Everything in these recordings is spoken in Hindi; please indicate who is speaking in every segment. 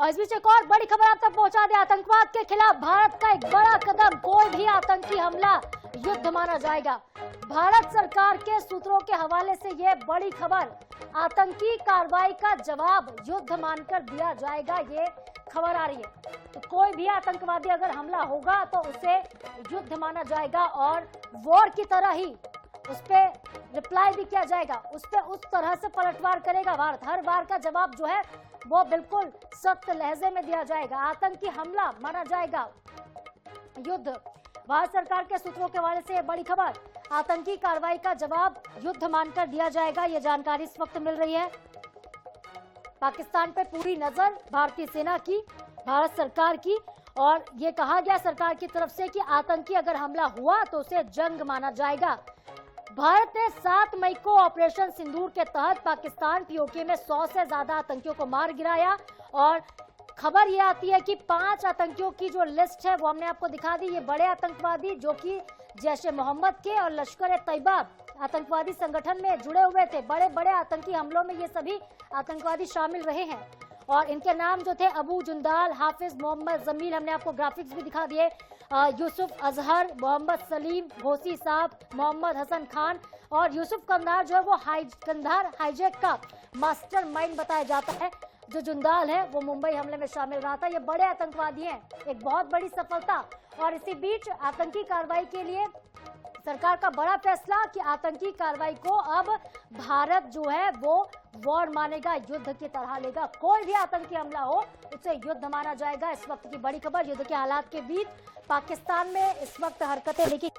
Speaker 1: और इस बीच एक और बड़ी खबर आप तक पहुंचा दे। आतंकवाद के खिलाफ भारत का एक बड़ा कदम, कोई भी आतंकी हमला युद्ध माना जाएगा। भारत सरकार के सूत्रों के हवाले से यह बड़ी खबर, आतंकी कार्रवाई का जवाब युद्ध मानकर दिया जाएगा, ये खबर आ रही है। तो कोई भी आतंकवादी अगर हमला होगा तो उसे युद्ध माना जाएगा और वॉर की तरह ही उस पर रिप्लाई भी किया जाएगा, उस पर उस तरह से पलटवार करेगा भारत। हर बार का जवाब जो है वो बिल्कुल सख्त लहजे में दिया जाएगा। आतंकी हमला माना जाएगा युद्ध। भारत सरकार के सूत्रों के हवाले से बड़ी खबर, आतंकी कार्रवाई का जवाब युद्ध मानकर दिया जाएगा, ये जानकारी इस वक्त मिल रही है। पाकिस्तान पे पूरी नजर भारतीय सेना की, भारत सरकार की, और ये कहा गया सरकार की तरफ से कि आतंकी अगर हमला हुआ तो उसे जंग माना जाएगा। भारत ने 7 मई को ऑपरेशन सिंदूर के तहत पाकिस्तान पीओके में 100 से ज्यादा आतंकियों को मार गिराया और खबर ये आती है कि 5 आतंकियों की जो लिस्ट है वो हमने आपको दिखा दी। ये बड़े आतंकवादी जो कि जैश ए मोहम्मद के और लश्कर ए तैयबा आतंकवादी संगठन में जुड़े हुए थे। बड़े बड़े आतंकी हमलों में ये सभी आतंकवादी शामिल रहे हैं और इनके नाम जो थे अबू जुंदाल, हाफिज मोहम्मद जमील, हमने आपको ग्राफिक्स भी दिखा दिए, यूसुफ अजहर, मोहम्मद सलीम, घोसी साहब, मोहम्मद हसन खान और यूसुफ कंधार जो है वो कंधार हाईजैक का मास्टर माइंड बताया जाता है। जो जुंदाल है वो मुंबई हमले में शामिल रहा था। ये बड़े आतंकवादी हैं, एक बहुत बड़ी सफलता। और इसी बीच आतंकी कार्रवाई के लिए सरकार का बड़ा फैसला कि आतंकी कार्रवाई को अब भारत जो है वो वॉर मानेगा, युद्ध की तरह लेगा। कोई भी आतंकी हमला हो उसे युद्ध माना जाएगा। इस वक्त की बड़ी खबर, युद्ध के हालात के बीच पाकिस्तान में इस वक्त हरकतें देखी,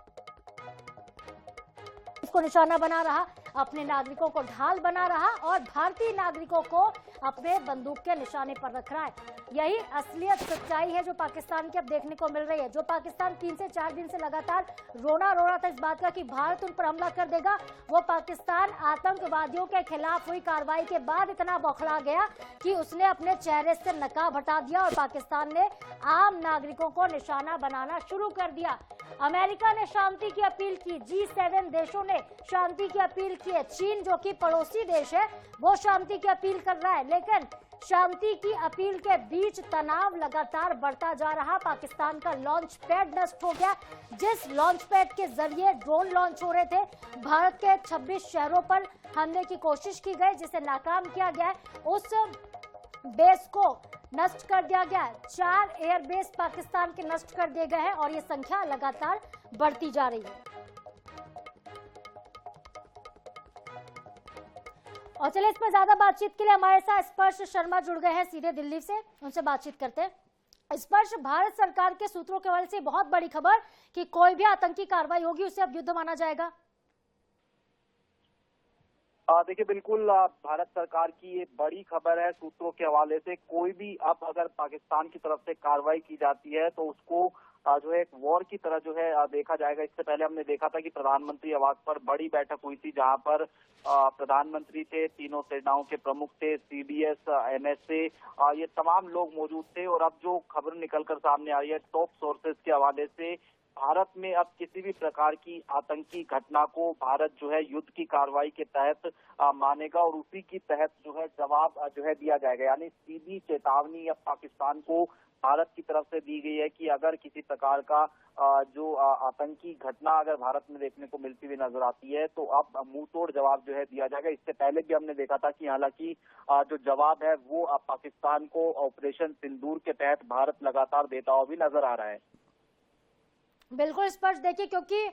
Speaker 1: इसको निशाना बना रहा, अपने नागरिकों को ढाल बना रहा और भारतीय नागरिकों को अपने बंदूक के निशाने पर रख रहा है। यही असलियत सच्चाई है जो पाकिस्तान की अब देखने को मिल रही है। जो पाकिस्तान 3 से 4 दिन से लगातार रोना रो रहा था इस बात का कि भारत उन पर हमला कर देगा, वो पाकिस्तान आतंकवादियों के खिलाफ हुई कार्रवाई के बाद इतना बौखला गया कि उसने अपने चेहरे से नकाब हटा दिया और पाकिस्तान ने आम नागरिकों को निशाना बनाना शुरू कर दिया। अमेरिका ने शांति की अपील की, G7 देशों ने शांति की अपील की है, चीन जो कि पड़ोसी देश है वो शांति की अपील कर रहा है, लेकिन शांति की अपील के बीच तनाव लगातार बढ़ता जा रहा। पाकिस्तान का लॉन्च पैड नष्ट हो गया, जिस लॉन्च पैड के जरिए ड्रोन लॉन्च हो रहे थे, भारत के 26 शहरों पर हमले की कोशिश की गई जिसे नाकाम किया गया है। उस बेस को नष्ट कर दिया गया है। 4 एयरबेस पाकिस्तान के नष्ट कर दिए गए हैं और ये संख्या लगातार बढ़ती जा रही है। और चलिए इस पर ज्यादा बातचीत के लिए हमारे साथ स्पर्श शर्मा जुड़ गए हैं सीधे दिल्ली से, उनसे बातचीत करते हैं। स्पर्श, भारत सरकार के सूत्रों के हवाले से बहुत बड़ी खबर कि कोई भी आतंकी कार्रवाई होगी उसे अब युद्ध माना जाएगा।
Speaker 2: देखिए, बिल्कुल भारत सरकार की ये बड़ी खबर है सूत्रों के हवाले से। कोई भी अब अगर पाकिस्तान की तरफ से कार्रवाई की जाती है तो उसको जो है एक वॉर की तरह जो है देखा जाएगा। इससे पहले हमने देखा था कि प्रधानमंत्री आवास पर बड़ी बैठक हुई थी जहां पर प्रधानमंत्री थे, तीनों सेनाओं के प्रमुख थे, CDS, NSA, ये तमाम लोग मौजूद थे। और अब जो खबर निकलकर सामने आ रही है टॉप सोर्सेज के हवाले से, भारत में अब किसी भी प्रकार की आतंकी घटना को भारत जो है युद्ध की कार्रवाई के तहत मानेगा और उसी की तहत जो है जवाब जो है दिया जाएगा। यानी सीधी चेतावनी अब पाकिस्तान को भारत की तरफ से दी गई है कि अगर किसी प्रकार का जो आतंकी घटना अगर भारत में देखने को मिलती हुई नजर आती है तो अब मुंह तोड़ जवाब जो है दिया जाएगा। इससे पहले भी हमने देखा था कि हालांकि जो जवाब है वो अब पाकिस्तान को ऑपरेशन सिंदूर के तहत भारत लगातार देता हुआ भी नजर आ रहा है।
Speaker 1: बिल्कुल स्पर्श, देखिए क्योंकि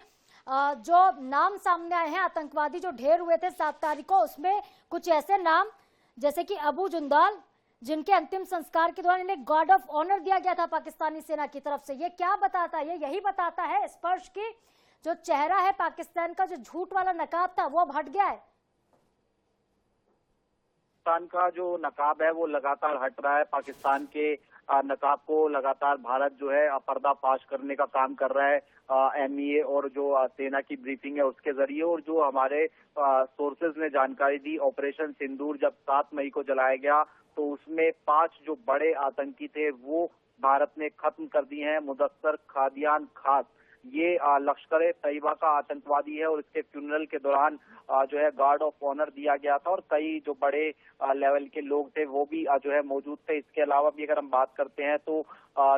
Speaker 1: जो नाम सामने आए हैं आतंकवादी जो ढेर हुए थे 7 तारीख को, उसमें कुछ ऐसे नाम जैसे कि अबू जुंदाल, जिनके अंतिम संस्कार के दौरान इन्हें गॉड ऑफ ऑनर दिया गया था पाकिस्तानी सेना की तरफ से। ये क्या बताता है? यही बताता है स्पर्श की जो चेहरा है पाकिस्तान का, जो झूठ वाला नकाब था वो अब हट गया है।
Speaker 2: पाकिस्तान का जो नकाब है वो लगातार हट रहा है। पाकिस्तान के नकाब को लगातार भारत जो है पर्दाफाश करने का काम कर रहा है MEA और जो सेना की ब्रीफिंग है उसके जरिए। और जो हमारे सोर्सेज ने जानकारी दी, ऑपरेशन सिंदूर जब 7 मई को चलाया गया तो उसमें 5 जो बड़े आतंकी थे वो भारत ने खत्म कर दिए हैं। मुदस्सर, खादियान, खास, ये लश्कर ए तैयबा का आतंकवादी है और इसके फ्यूनरल के दौरान जो है गार्ड ऑफ ऑनर दिया गया था और कई जो बड़े लेवल के लोग थे वो भी जो है मौजूद थे। इसके अलावा भी अगर हम बात करते हैं तो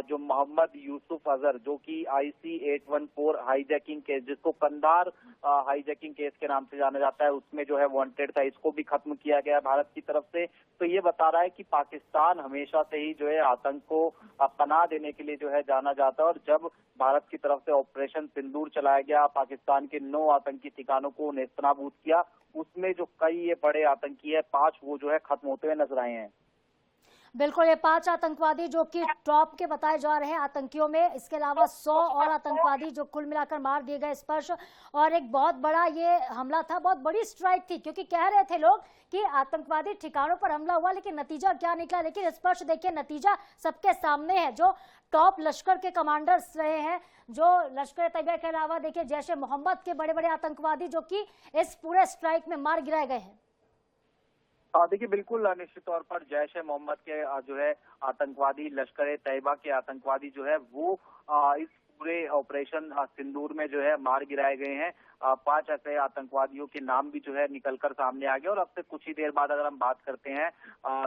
Speaker 2: जो मोहम्मद यूसुफ अजहर जो कि IC 814 हाईजैकिंग केस, जिसको कंधार हाईजैकिंग केस के नाम से जाना जाता है, उसमें जो है वांटेड था, इसको भी खत्म किया गया भारत की तरफ से। तो ये बता रहा है कि पाकिस्तान हमेशा से ही जो है आतंक को पनाह देने के लिए जो है जाना जाता है और जब भारत की तरफ से ऑपरेशन सिंदूर चलाया गया, पाकिस्तान के 9 आतंकी ठिकानों को नेस्तनाबूद किया, उसमें जो कई ये बड़े आतंकी है 5 वो जो है खत्म होते हुए नजर आए हैं।
Speaker 1: बिल्कुल, ये 5 आतंकवादी जो कि टॉप के बताए जा रहे हैं आतंकियों में, इसके अलावा 100 और आतंकवादी जो कुल मिलाकर मार दिए गए स्पर्श। और एक बहुत बड़ा ये हमला था, बहुत बड़ी स्ट्राइक थी, क्योंकि कह रहे थे लोग कि आतंकवादी ठिकानों पर हमला हुआ, लेकिन नतीजा क्या निकला। लेकिन स्पर्श देखिए, नतीजा सबके सामने है। जो टॉप लश्कर के कमांडर्स रहे हैं, जो लश्कर तैयबा के अलावा देखिए जैश ए मोहम्मद के बड़े बड़े आतंकवादी जो कि इस पूरे स्ट्राइक में मार गिराए गए हैं।
Speaker 2: देखिए बिल्कुल निश्चित तौर पर जैश ए मोहम्मद के जो है आतंकवादी, लश्कर ए तैयबा के आतंकवादी जो है वो इस पूरे ऑपरेशन सिंदूर में जो है मार गिराए गए हैं। 5 ऐसे आतंकवादियों के नाम भी जो है निकलकर सामने आ गए और अब से कुछ ही देर बाद अगर हम बात करते हैं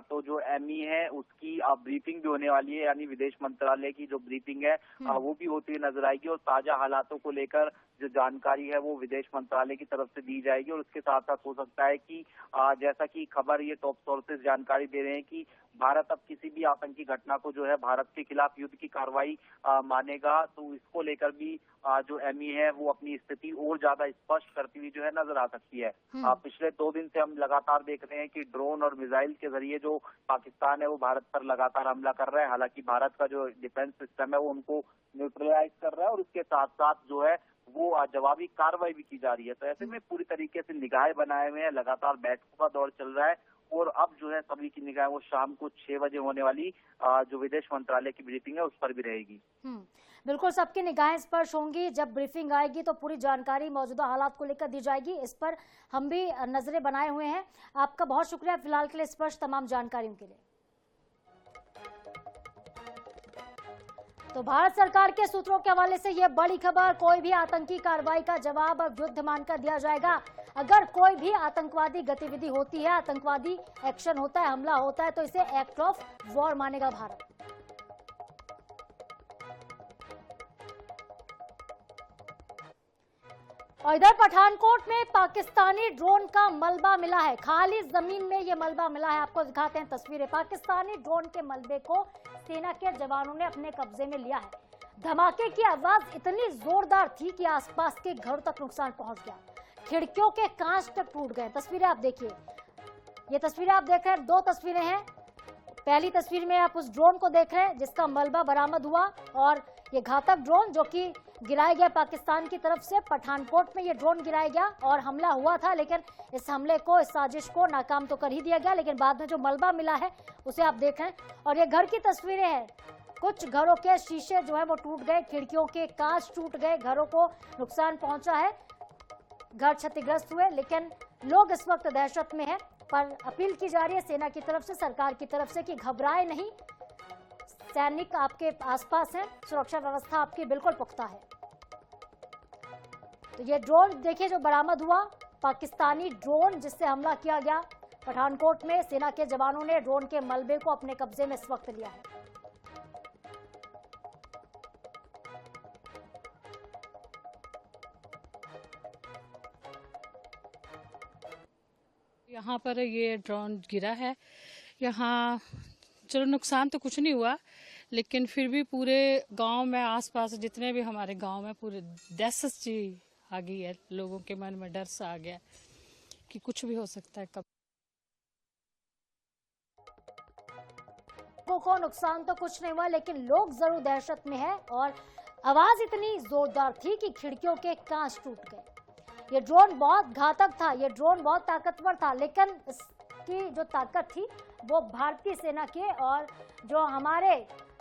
Speaker 2: तो जो ME है उसकी ब्रीफिंग भी होने वाली है, यानी विदेश मंत्रालय की जो ब्रीफिंग है वो भी होती हुई नजर आएगी और ताजा हालातों को लेकर जो जानकारी है वो विदेश मंत्रालय की तरफ से दी जाएगी। और उसके साथ साथ हो सकता है कि जैसा कि खबर ये टॉप सोर्सेज जानकारी दे रहे हैं कि भारत अब किसी भी आतंकी घटना को जो है भारत के खिलाफ युद्ध की कार्रवाई मानेगा, तो इसको लेकर भी जो ME है वो अपनी स्थिति और ज्यादा स्पष्ट करती हुई जो है नजर आ सकती है। पिछले 2 दिन से हम लगातार देख रहे हैं कि ड्रोन और मिसाइल के जरिए जो पाकिस्तान है वो भारत पर लगातार हमला कर रहा है। हालांकि भारत का जो डिफेंस सिस्टम है वो उनको न्यूट्रलाइज कर रहा है और उसके साथ साथ जो है वो जवाबी कार्रवाई भी की जा रही है। तो ऐसे में पूरी तरीके से निगाहें बनाए हुए हैं, लगातार बैठकों का दौर चल रहा है और अब जो है सभी की निगाहें वो शाम को 6 बजे होने वाली जो विदेश मंत्रालय की ब्रीफिंग है उस पर भी रहेगी।
Speaker 1: बिल्कुल, सबकी निगाहें स्पर्श होंगी। जब ब्रीफिंग आएगी तो पूरी जानकारी मौजूदा हालात को लेकर दी जाएगी। इस पर हम भी नजरें बनाए हुए हैं। आपका बहुत शुक्रिया फिलहाल के लिए स्पर्श तमाम जानकारियों के लिए। तो भारत सरकार के सूत्रों के हवाले से यह बड़ी खबर, कोई भी आतंकी कार्रवाई का जवाब अब युद्ध मानकर दिया जाएगा। अगर कोई भी आतंकवादी गतिविधि होती है, आतंकवादी एक्शन होता है, हमला होता है, तो इसे एक्ट ऑफ वॉर मानेगा भारत। और इधर पठानकोट में पाकिस्तानी ड्रोन का मलबा मिला है, खाली जमीन में ये मलबा मिला है। आपको दिखाते हैं तस्वीरें। पाकिस्तानी ड्रोन के मलबे को सेना के जवानों ने अपने कब्जे में लिया है। धमाके की आवाज इतनी जोरदार थी कि आसपास के घरों तक नुकसान पहुंच गया, खिड़कियों के कांच तक टूट गए। तस्वीरें आप देखिए, ये तस्वीरें आप देख रहे हैं, 2 तस्वीरें हैं। पहली तस्वीर में आप उस ड्रोन को देख रहे हैं जिसका मलबा बरामद हुआ और ये घातक ड्रोन जो कि गिराया गया पाकिस्तान की तरफ से। पठानकोट में ये ड्रोन गिराया गया और हमला हुआ था, लेकिन इस हमले को, इस साजिश को नाकाम तो कर ही दिया गया, लेकिन बाद में जो मलबा मिला है उसे आप देख रहे हैं। और ये घर की तस्वीरें हैं, कुछ घरों के शीशे जो है वो टूट गए, खिड़कियों के कांच टूट गए, घरों को नुकसान पहुंचा है, घर क्षतिग्रस्त हुए। लेकिन लोग इस वक्त दहशत में हैं, पर अपील की जा रही है सेना की तरफ से, सरकार की तरफ से कि घबराए नहीं, सैनिक आपके आसपास हैं, सुरक्षा व्यवस्था आपकी बिल्कुल पुख्ता है। तो ये ड्रोन देखिए जो बरामद हुआ, पाकिस्तानी ड्रोन जिससे हमला किया गया पठानकोट में, सेना के जवानों ने ड्रोन के मलबे को अपने कब्जे में इस वक्त लिया है।
Speaker 3: यहाँ पर ये ड्रोन गिरा है। यहाँ चलो नुकसान तो कुछ नहीं हुआ, लेकिन फिर भी पूरे गांव में, आसपास जितने भी हमारे गांव में, पूरे दहशत सी आ गई है, लोगों के मन में डर सा आ गया कि कुछ भी हो सकता है। कब
Speaker 1: लोगों को नुकसान तो कुछ नहीं हुआ, लेकिन लोग जरूर दहशत में है और आवाज इतनी जोरदार थी कि खिड़कियों के कांच टूट गए। ये ड्रोन बहुत घातक था, ये ड्रोन बहुत ताकतवर था, लेकिन इसकी जो ताकत थी वो भारतीय सेना के और जो हमारे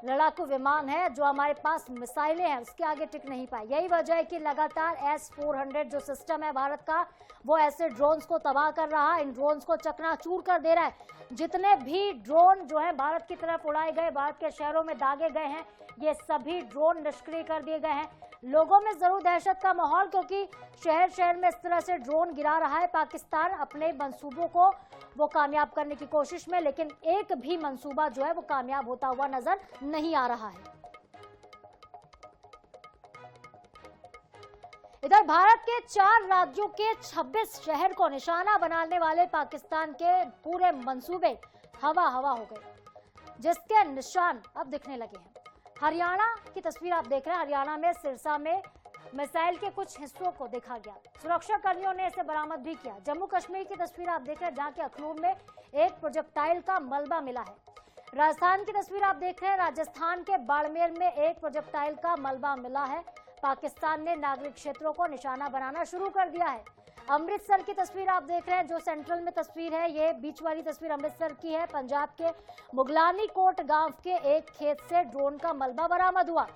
Speaker 1: लड़ाकू विमान है, जो हमारे पास मिसाइलें हैं, उसके आगे टिक नहीं पाए। यही वजह है कि लगातार S-400 जो सिस्टम है भारत का, वो ऐसे ड्रोन्स को तबाह कर रहा है, इन ड्रोन्स को चकनाचूर कर दे रहा है। जितने भी ड्रोन जो है भारत की तरफ उड़ाए गए, भारत के शहरों में दागे गए हैं, ये सभी ड्रोन निष्क्रिय कर दिए गए हैं। लोगों में जरूर दहशत का माहौल, क्योंकि शहर शहर में इस तरह से ड्रोन गिरा रहा है पाकिस्तान अपने मंसूबों को वो कामयाब करने की कोशिश में, लेकिन एक भी मंसूबा जो है वो कामयाब होता हुआ नजर नहीं आ रहा है। इधर भारत के 4 राज्यों के 26 शहर को निशाना बनाने वाले पाकिस्तान के पूरे मंसूबे हवा हवा हो गए, जिसके निशान अब दिखने लगे हैं। हरियाणा की तस्वीर आप देख रहे हैं। हरियाणा में सिरसा में मिसाइल के कुछ हिस्सों को देखा गया, सुरक्षा कर्मियों ने इसे बरामद भी किया। जम्मू कश्मीर की तस्वीर आप देख रहे हैं, जहां के अखनूर में एक प्रोजेक्टाइल का मलबा मिला है। राजस्थान की तस्वीर आप देख रहे हैं, राजस्थान के बाड़मेर में एक प्रोजेक्टाइल का मलबा मिला है। पाकिस्तान ने नागरिक क्षेत्रों को निशाना बनाना शुरू कर दिया है। अमृतसर की तस्वीर आप देख रहे हैं, जो सेंट्रल में तस्वीर है, ये बीच वाली तस्वीर अमृतसर की है। पंजाब के मुगलानी कोट गांव के एक खेत से ड्रोन का मलबा बरामद हुआ।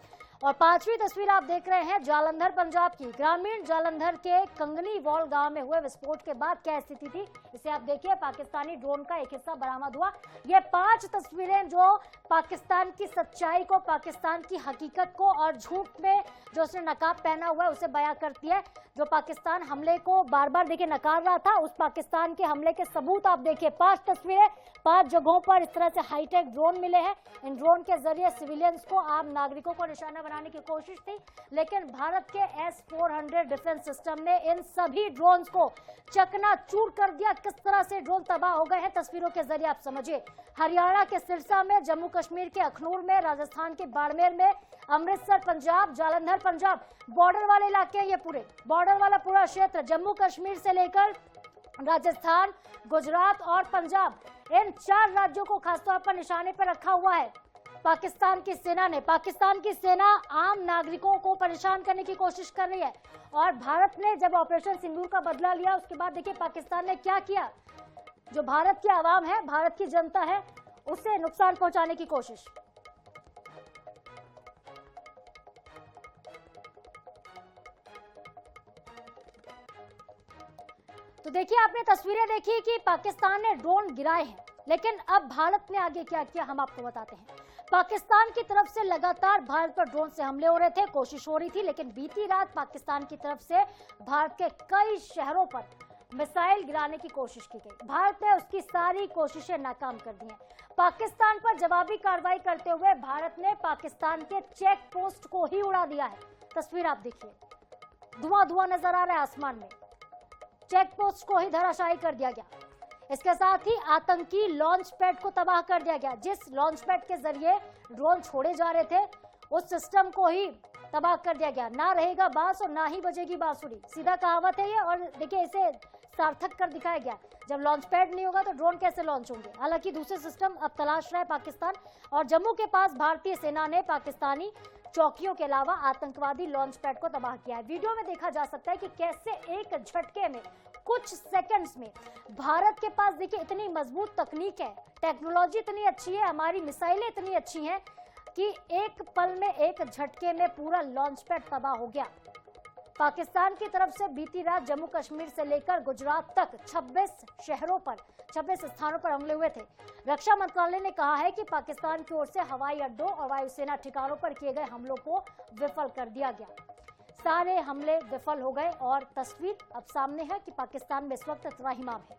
Speaker 1: और 5वीं तस्वीर आप देख रहे हैं जालंधर पंजाब की। ग्रामीण जालंधर के कंगनी वॉल गांव में हुए विस्फोट के बाद क्या स्थिति थी, इसे आप देखिए। पाकिस्तानी ड्रोन का एक हिस्सा बरामद हुआ। ये 5 तस्वीरें जो पाकिस्तान की सच्चाई को, पाकिस्तान की हकीकत को और झूठ में जो उसने नकाब पहना हुआ है उसे बयां करती है। जो पाकिस्तान हमले को बार बार देखिए नकार रहा था, उस पाकिस्तान के हमले के सबूत आप देखिए। 5 तस्वीरें, 5 जगहों पर इस तरह से हाईटेक ड्रोन मिले हैं। इन ड्रोन के जरिए सिविलियंस को, आम नागरिकों को निशाना बनाने की कोशिश थी, लेकिन भारत के S-400 डिफेंस सिस्टम ने इन सभी ड्रोन्स को चकनाचूर कर दिया। किस तरह से ड्रोन तबाह हो गए हैं तस्वीरों के जरिए आप समझिए। हरियाणा के सिरसा में, जम्मू कश्मीर के अखनूर में, राजस्थान के बाड़मेर में, अमृतसर पंजाब, जालंधर पंजाब, बॉर्डर वाले इलाके, ये पूरे बॉर्डर वाला पूरा क्षेत्र, जम्मू कश्मीर से लेकर राजस्थान, गुजरात और पंजाब, इन 4 राज्यों को खासतौर पर निशाने पर रखा हुआ है पाकिस्तान की सेना ने। पाकिस्तान की सेना आम नागरिकों को परेशान करने की कोशिश कर रही है। और भारत ने जब ऑपरेशन सिंदूर का बदला लिया, उसके बाद देखिए पाकिस्तान ने क्या किया। जो भारत की आवाम है, भारत की जनता है, उसे नुकसान पहुंचाने की कोशिश। तो देखिए, आपने तस्वीरें देखी कि पाकिस्तान ने ड्रोन गिराए हैं, लेकिन अब भारत ने आगे क्या किया हम आपको बताते हैं। पाकिस्तान की तरफ से लगातार भारत पर ड्रोन से हमले हो रहे थे, कोशिश हो रही थी, लेकिन बीती रात पाकिस्तान की तरफ से भारत के कई शहरों पर मिसाइल गिराने की कोशिश की गई। भारत ने उसकी सारी कोशिशें नाकाम कर दी हैं। पाकिस्तान पर जवाबी कार्रवाई करते हुए भारत ने पाकिस्तान के चेक पोस्ट को ही उड़ा दिया है। तस्वीर आप देखिए, धुआं धुआं नजर आ रहा है आसमान में। चेक पोस्ट को ही धराशायी कर दिया गया। इसके साथ ही आतंकी लॉन्च पैड को तबाह कर दिया गया। जिस लॉन्च पैड के जरिए ड्रोन छोड़े जा रहे थे, उस सिस्टम को ही तबाह कर दिया गया। ना रहेगा बांस और ना ही बजेगी बांसुरी, सीधा कहावत है ये। और देखिए, इसे सार्थक कर दिखाया गया। जब लॉन्च पैड नहीं होगा तो ड्रोन कैसे लॉन्च होंगे। हालांकि दूसरे सिस्टम अब तलाश रहा है पाकिस्तान। और जम्मू के पास भारतीय सेना ने पाकिस्तानी चौकियों के अलावा आतंकवादी लॉन्च पैड को तबाह किया है। वीडियो में देखा जा सकता है कि कैसे एक झटके में, कुछ सेकंड्स में, भारत के पास देखिए इतनी मजबूत तकनीक है, टेक्नोलॉजी इतनी अच्छी है, हमारी मिसाइलें इतनी अच्छी हैं कि एक पल में, एक झटके में पूरा लॉन्च पैड तबाह हो गया। पाकिस्तान की तरफ से बीती रात जम्मू कश्मीर से लेकर गुजरात तक 26 शहरों पर, 26 स्थानों पर हमले हुए थे। रक्षा मंत्रालय ने कहा है कि पाकिस्तान की ओर से हवाई अड्डों और वायुसेना ठिकानों पर किए गए हमलों को विफल कर दिया गया। सारे हमले विफल हो गए और तस्वीर अब सामने है कि पाकिस्तान में इस वक्त त्राहिमाम है।